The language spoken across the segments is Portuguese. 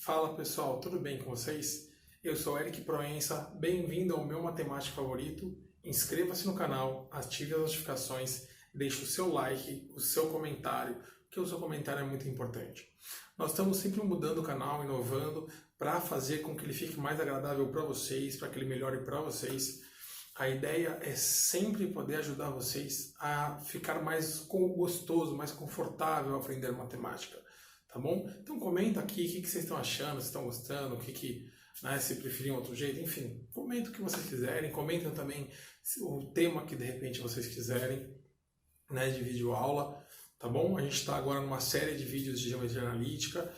Fala pessoal, tudo bem com vocês? Eu sou Eric Proença, bem-vindo ao meu matemático favorito. Inscreva-se no canal, ative as notificações, deixe o seu like, o seu comentário, que o seu comentário é muito importante. Nós estamos sempre mudando o canal, inovando, para fazer com que ele fique mais agradável para vocês, para que ele melhore para vocês. A ideia é sempre poder ajudar vocês a ficar mais gostoso, mais confortável a aprender matemática. Tá bom? Então comenta aqui o que vocês estão achando, se estão gostando, se preferiam outro jeito, enfim, comenta o que vocês quiserem, comentem também o tema que de repente vocês quiserem, de vídeo aula, tá bom? A gente está agora numa série de vídeos de geometria analítica,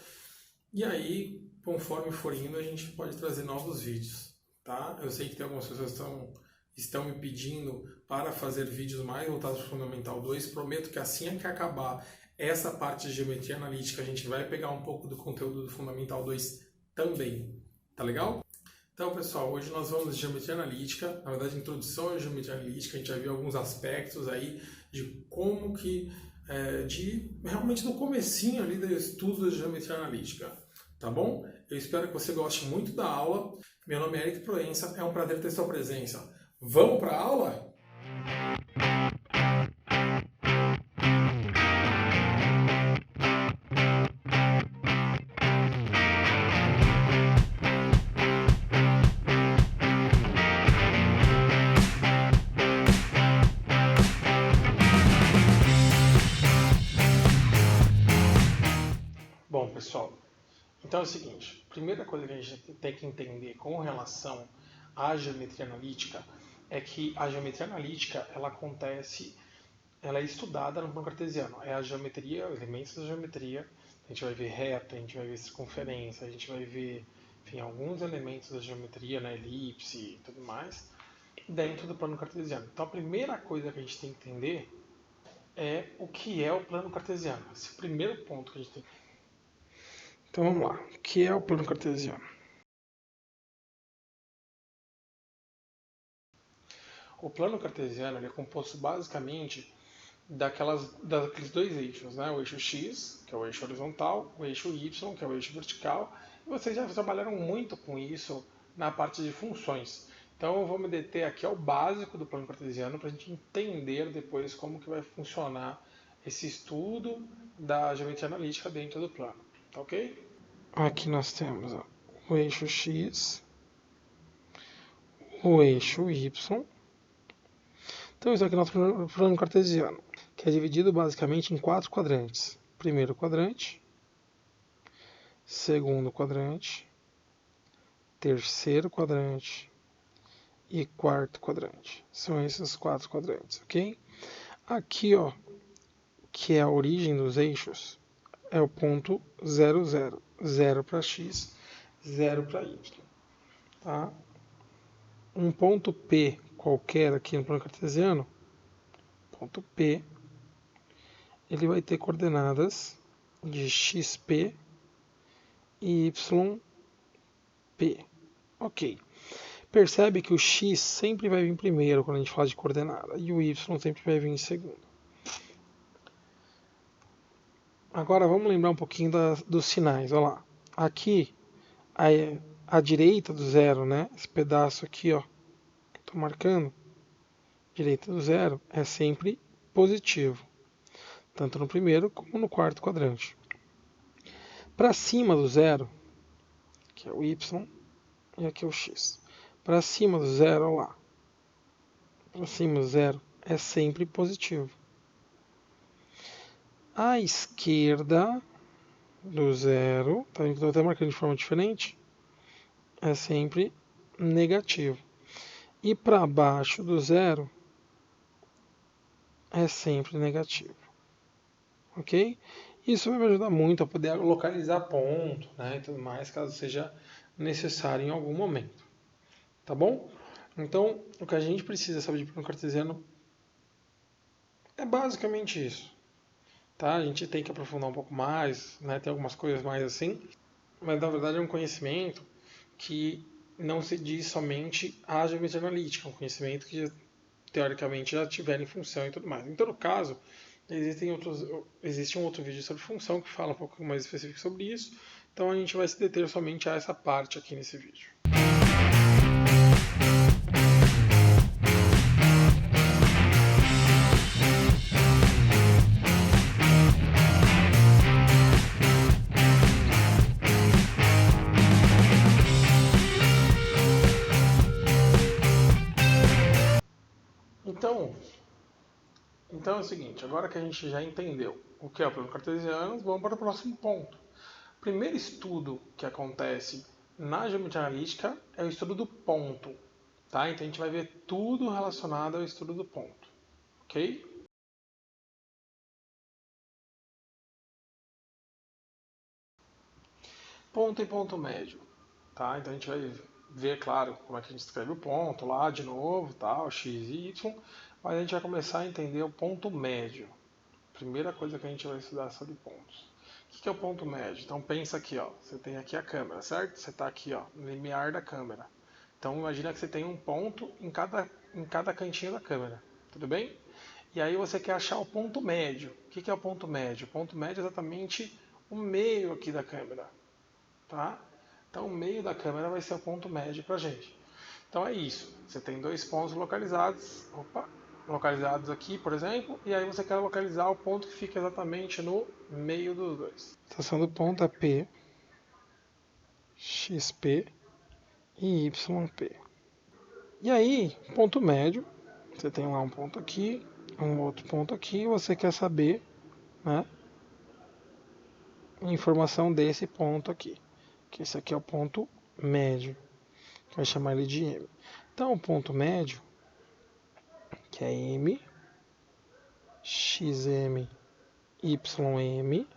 e aí, conforme for indo, a gente pode trazer novos vídeos, tá? Eu sei que tem algumas pessoas que estão me pedindo para fazer vídeos mais voltados para o Fundamental 2, prometo que assim que acabar essa parte de geometria analítica, a gente vai pegar um pouco do conteúdo do Fundamental 2 também, tá legal? Então, pessoal, hoje nós vamos de geometria analítica, na verdade, introdução à geometria analítica, a gente já viu alguns aspectos aí de como que, realmente do comecinho ali do estudo de geometria analítica, tá bom? Eu espero que você goste muito da aula. Meu nome é Eric Proença, é um prazer ter sua presença. Vamos para a aula? Bom, pessoal, então é o seguinte, a primeira coisa que a gente tem que entender com relação à geometria analítica é que a geometria analítica, ela é estudada no plano cartesiano, é a geometria, os elementos da geometria, a gente vai ver reta, a gente vai ver circunferência, a gente vai ver, enfim, alguns elementos da geometria, elipse e tudo mais, dentro do plano cartesiano. Então a primeira coisa que a gente tem que entender é o que é o plano cartesiano. Esse é o primeiro ponto que a gente tem. Então vamos lá. O que é o plano cartesiano? O plano cartesiano é composto basicamente daqueles dois eixos, né? O eixo X, que é o eixo horizontal, o eixo Y, que é o eixo vertical. E vocês já trabalharam muito com isso na parte de funções. Então eu vou me deter aqui ao básico do plano cartesiano para a gente entender depois como que vai funcionar esse estudo da geometria analítica dentro do plano. Tá ok? Aqui nós temos o eixo X, o eixo Y. Então isso aqui é o nosso plano cartesiano, que é dividido basicamente em 4 quadrantes. Primeiro quadrante, segundo quadrante, terceiro quadrante e quarto quadrante. São esses 4 quadrantes, ok? Aqui, que é a origem dos eixos, é o ponto 0, 0. 0 para x, 0 para y. Tá? Um ponto P qualquer aqui no plano cartesiano, ponto P, ele vai ter coordenadas de xp e yp. Ok. Percebe que o x sempre vai vir primeiro quando a gente fala de coordenada e o y sempre vai vir em segundo. Agora vamos lembrar um pouquinho dos sinais. Olha lá. Aqui, à direita do zero, né? Esse pedaço aqui, estou marcando. Direita do zero é sempre positivo, tanto no primeiro como no quarto quadrante. Para cima do zero, que é o y, e aqui é o x. Para cima do zero, olha lá. Para cima do zero é sempre positivo. À esquerda do zero, tá? Estou até marcando de forma diferente, é sempre negativo. E para baixo do zero é sempre negativo. Ok? Isso vai me ajudar muito a poder localizar ponto, e tudo mais, caso seja necessário em algum momento. Tá bom? Então, o que a gente precisa saber de plano cartesiano é basicamente isso. Tá? A gente tem que aprofundar um pouco mais, tem algumas coisas mais assim, mas na verdade é um conhecimento que não se diz somente a geometria analítica, é um conhecimento que teoricamente já tiver em função e tudo mais. Em todo caso, existe um outro vídeo sobre função que fala um pouco mais específico sobre isso. Então a gente vai se deter somente a essa parte aqui nesse vídeo. Então é o seguinte, agora que a gente já entendeu o que é o plano cartesiano, vamos para o próximo ponto. O primeiro estudo que acontece na geometria analítica é o estudo do ponto. Tá? Então a gente vai ver tudo relacionado ao estudo do ponto. Ok? Ponto e ponto médio. Tá? Então a gente vai ver, claro, como é que a gente escreve o ponto lá de novo, tal, x e y, mas a gente vai começar a entender o ponto médio. Primeira coisa que a gente vai estudar sobre pontos. O que é o ponto médio? Então pensa aqui, ó, você tem aqui a câmera, certo? Você está aqui, ó, no limiar da câmera. Então imagina que você tem um ponto em cada cantinho da câmera, tudo bem? E aí você quer achar o ponto médio. O que é o ponto médio? O ponto médio é exatamente o meio aqui da câmera, tá? Então o meio da câmera vai ser o ponto médio para a gente. Então é isso. Você tem dois pontos localizados aqui, por exemplo, e aí você quer localizar o ponto que fica exatamente no meio dos dois. A estação do ponto é P, XP e YP. E aí, ponto médio, você tem lá um ponto aqui, um outro ponto aqui, e você quer saber, né, a informação desse ponto aqui, que esse aqui é o ponto médio, que vai chamar ele de M. Então, o ponto médio, que é M, XM, YM.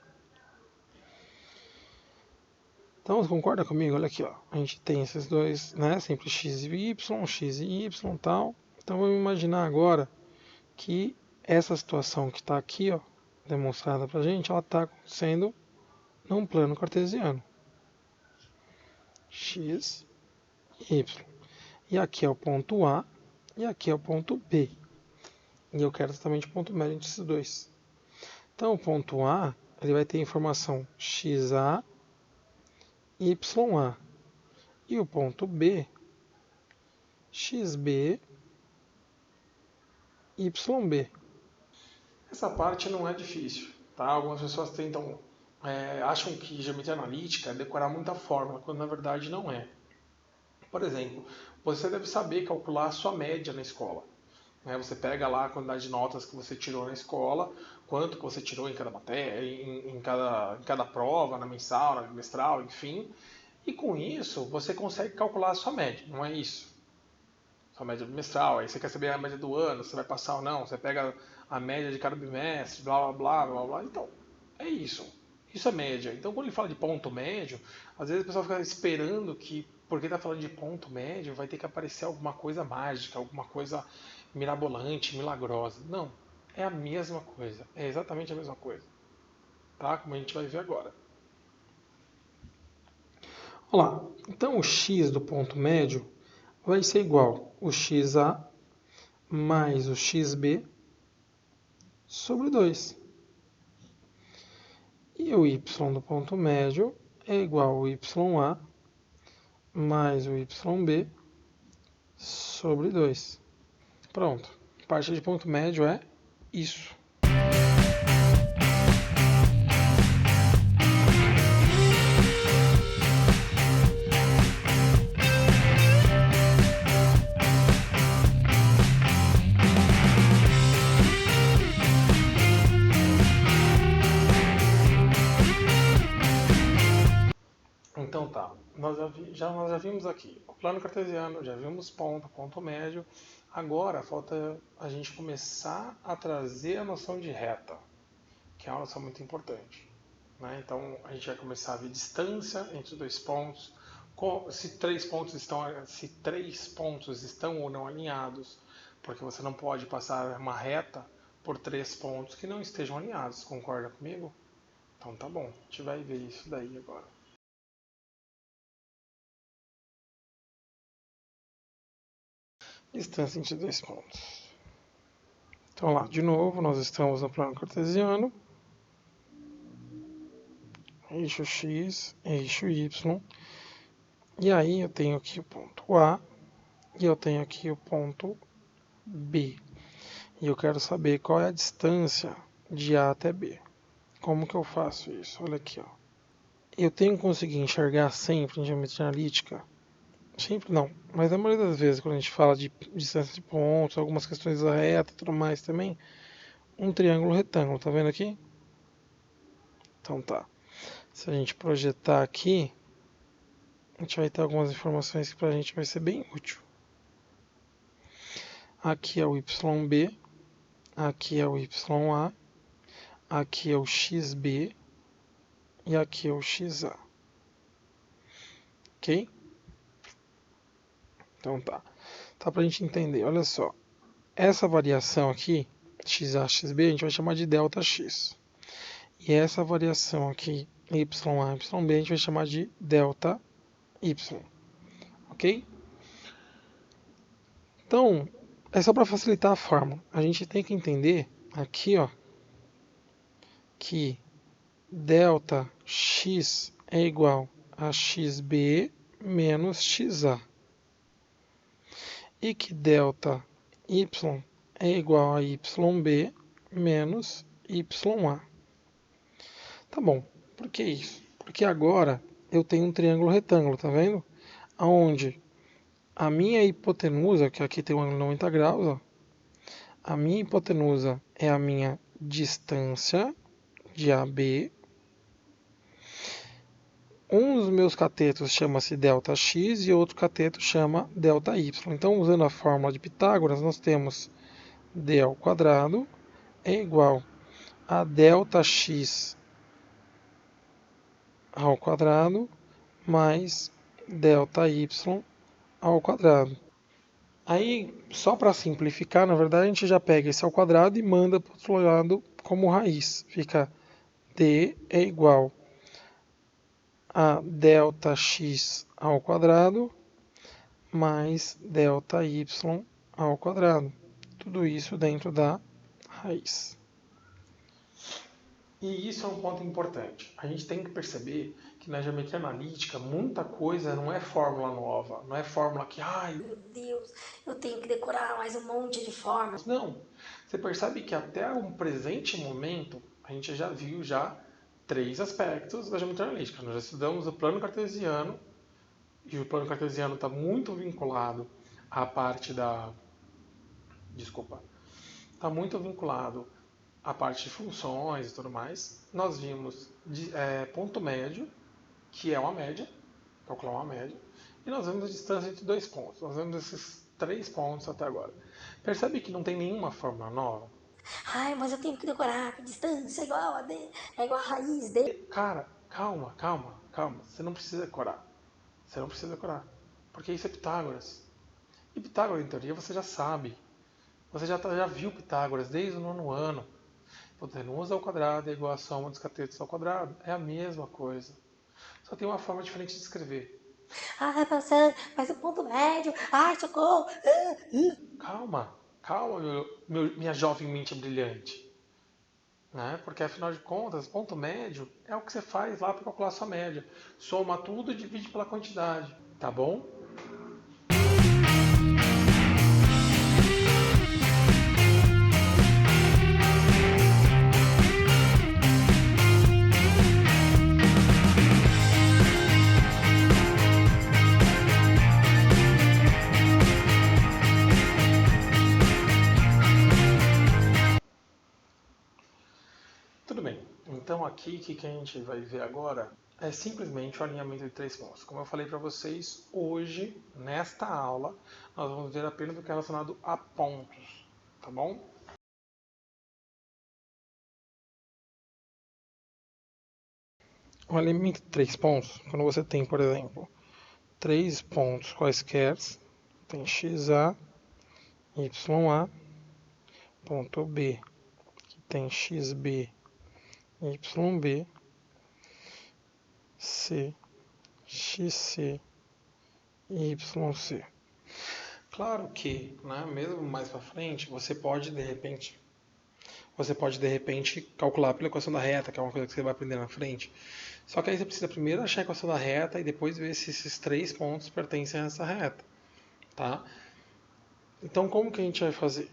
Então, você concorda comigo? Olha aqui, ó. A gente tem esses dois, né? Sempre x e y e tal. Então, vamos imaginar agora que essa situação que está aqui, ó, demonstrada para a gente, ela está acontecendo num plano cartesiano. X, y. E aqui é o ponto A e aqui é o ponto B. E eu quero exatamente o ponto médio entre esses dois. Então, o ponto A, ele vai ter informação XA, YA. E o ponto B, XB, YB. Essa parte não é difícil, tá? Algumas pessoas acham que geometria analítica é decorar muita fórmula, quando na verdade não é. Por exemplo, você deve saber calcular a sua média na escola. Você pega lá a quantidade de notas que você tirou na escola, quanto que você tirou em cada matéria, em cada prova, na mensal, na bimestral, enfim. E com isso, você consegue calcular a sua média, não é isso? Sua média bimestral, aí você quer saber a média do ano, se vai passar ou não, você pega a média de cada bimestre, blá blá blá blá blá. Então, é isso. Isso é média. Então, quando ele fala de ponto médio, às vezes o pessoal fica esperando que, porque está falando de ponto médio, vai ter que aparecer alguma coisa mágica, alguma coisa mirabolante, milagrosa. Não, é a mesma coisa. É exatamente a mesma coisa. Tá? Como a gente vai ver agora. Olha lá. Então, o x do ponto médio vai ser igual o XA mais o XB sobre 2. E o y do ponto médio é igual ao YA mais o YB sobre 2. Pronto. A parte de ponto médio é isso. Então tá, nós já vimos aqui o plano cartesiano, já vimos ponto médio. Agora falta a gente começar a trazer a noção de reta, que é uma noção muito importante. Né? Então a gente vai começar a ver distância entre os dois pontos, se três pontos estão ou não alinhados, porque você não pode passar uma reta por três pontos que não estejam alinhados, concorda comigo? Então tá bom, a gente vai ver isso daí agora. Distância entre dois pontos. Então lá, de novo, nós estamos no plano cartesiano. eixo X, eixo Y. E aí eu tenho aqui o ponto A e eu tenho aqui o ponto B. E eu quero saber qual é a distância de A até B. Como que eu faço isso? Olha aqui, ó. Eu tenho que conseguir enxergar sempre em geometria analítica. Sempre não, mas a maioria das vezes quando a gente fala de distância de pontos, algumas questões da reta e tudo mais também, um triângulo retângulo, tá vendo aqui? Então tá. Se a gente projetar aqui, a gente vai ter algumas informações que pra gente vai ser bem útil. Aqui é o YB, aqui é o YA, aqui é o XB e aqui é o XA. Ok? Então tá. Tá pra gente entender, olha só. Essa variação aqui, XA, XB, a gente vai chamar de ΔX. E essa variação aqui, YA, YB, a gente vai chamar de ΔY. Ok? Então, é só para facilitar a fórmula. A gente tem que entender aqui, ó, que ΔX é igual a XB menos XA. E que ΔY é igual a YB menos YA. Tá bom, por que isso? Porque agora eu tenho um triângulo retângulo, tá vendo? Onde a minha hipotenusa, que aqui tem um ângulo de 90 graus, ó, a minha hipotenusa é a minha distância de AB. Um dos meus catetos chama-se ΔX e outro cateto chama ΔY. Então, usando a fórmula de Pitágoras, nós temos d ao quadrado é igual a ΔX ao quadrado mais ΔY ao quadrado. Aí, só para simplificar, na verdade, a gente já pega esse ao quadrado e manda para o outro lado como raiz. Fica d é igual a ΔX ao quadrado mais ΔY ao quadrado. Tudo isso dentro da raiz. E isso é um ponto importante. A gente tem que perceber que na geometria analítica muita coisa não é fórmula nova, não é fórmula que, ai, meu Deus, eu tenho que decorar mais um monte de fórmulas. Não. Você percebe que até um presente momento a gente já viu três aspectos da geometria analítica. Nós já estudamos o plano cartesiano, e o plano cartesiano está muito vinculado à parte da... Desculpa. Está muito vinculado à parte de funções e tudo mais. Nós vimos ponto médio, que é uma média, calcular uma média, e nós vemos a distância entre dois pontos. Nós vemos esses três pontos até agora. Percebe que não tem nenhuma fórmula nova? Ai, mas eu tenho que decorar que distância é igual a D, é igual a raiz D. Cara, calma. Você não precisa decorar. Porque isso é Pitágoras. E Pitágoras, em teoria, você já sabe. Você já viu Pitágoras desde o nono ano. Hipotenusa ao quadrado é igual a soma dos catetos ao quadrado. É a mesma coisa. Só tem uma forma diferente de escrever. Ah, professor, mas o ponto médio. Ai, socorro. Calma, minha jovem mente brilhante. Né? Porque afinal de contas, ponto médio é o que você faz lá para calcular a sua média. Soma tudo e divide pela quantidade. Tá bom? Tudo bem. Então aqui o que a gente vai ver agora é simplesmente o alinhamento de três pontos. Como eu falei para vocês, hoje, nesta aula, nós vamos ver apenas o que é relacionado a pontos. Tá bom? O alinhamento de três pontos, quando você tem, por exemplo, três pontos quaisquer, tem XA, YA, ponto B, que tem XB, YB, C, XC e YC. Claro que, né, mesmo mais para frente, você pode de repente Você pode, de repente, calcular pela equação da reta, que é uma coisa que você vai aprender na frente. Só que aí você precisa primeiro achar a equação da reta e depois ver se esses 3 pontos pertencem a essa reta. Tá? Então, como que a gente vai fazer?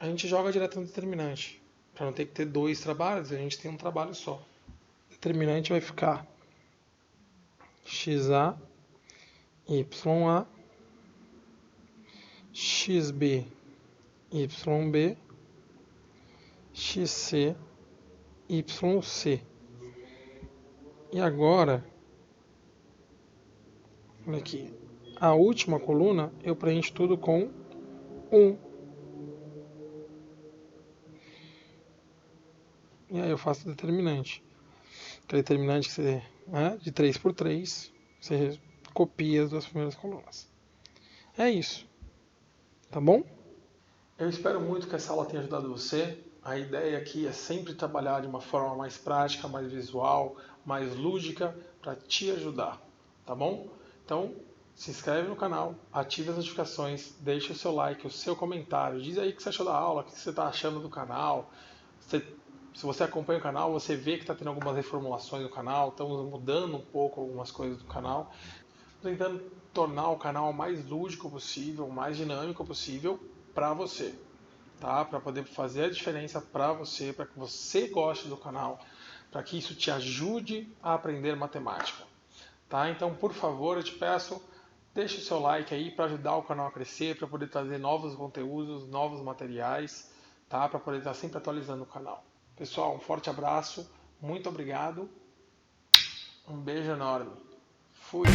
A gente joga direto no determinante. Para não ter que ter 2 trabalhos, a gente tem um trabalho só. O determinante vai ficar xa, ya, xb, yb, xc, yc. E agora, olha aqui, a última coluna eu preencho tudo com 1. E aí eu faço o determinante. Aquele determinante que você, de 3 por 3, você copia as 2 primeiras colunas. É isso. Tá bom? Eu espero muito que essa aula tenha ajudado você. A ideia aqui é sempre trabalhar de uma forma mais prática, mais visual, mais lúdica, para te ajudar. Tá bom? Então, se inscreve no canal, ative as notificações, deixe o seu like, o seu comentário. Diz aí o que você achou da aula, o que você está achando do canal. Se você acompanha o canal, você vê que está tendo algumas reformulações no canal, estamos mudando um pouco algumas coisas do canal, tentando tornar o canal o mais lúdico possível, o mais dinâmico possível para você, tá? Para poder fazer a diferença para você, para que você goste do canal, para que isso te ajude a aprender matemática, tá? Então, por favor, eu te peço, deixe o seu like aí para ajudar o canal a crescer, para poder trazer novos conteúdos, novos materiais, tá? Para poder estar sempre atualizando o canal. Pessoal, um forte abraço, muito obrigado, um beijo enorme. Fui!